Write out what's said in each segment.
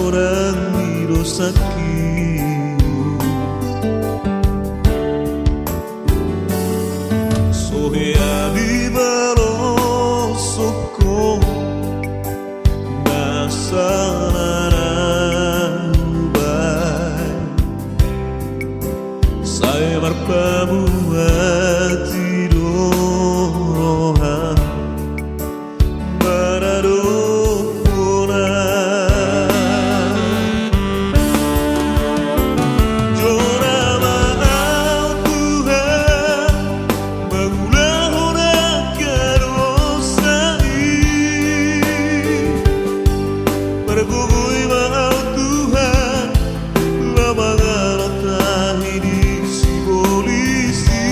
orang Hirosaki. Sohea di barosoko nasarana ubai saya marpamuati rohan Maradona Lloraba al Tuhan mengulang orang karosai bergugui mahal Tuhan lama garota ini si polisi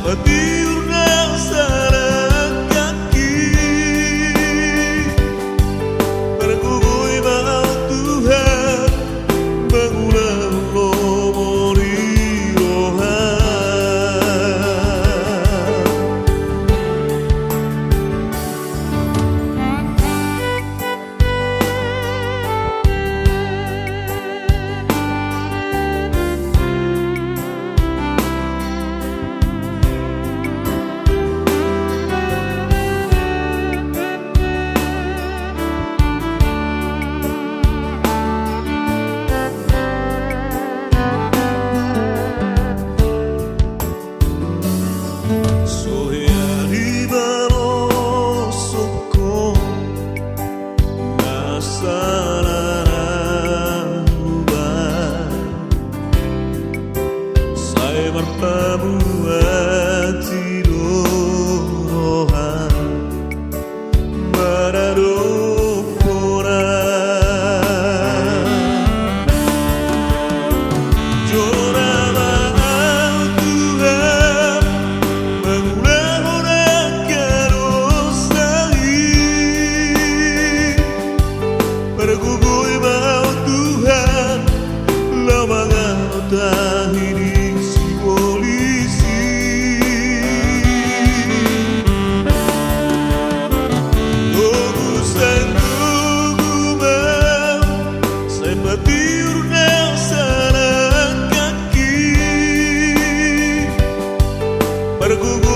Patiur sarang kaki bergugui mahal Tuhan mengulang lomori rohan Marpamuati rohan Maradona Lloraba al Tuhan mengulang orang karosai bergugui mahal Tuhan lama garota ini polisi Tugusan tugumam Sepatiur sarang kaki bergugui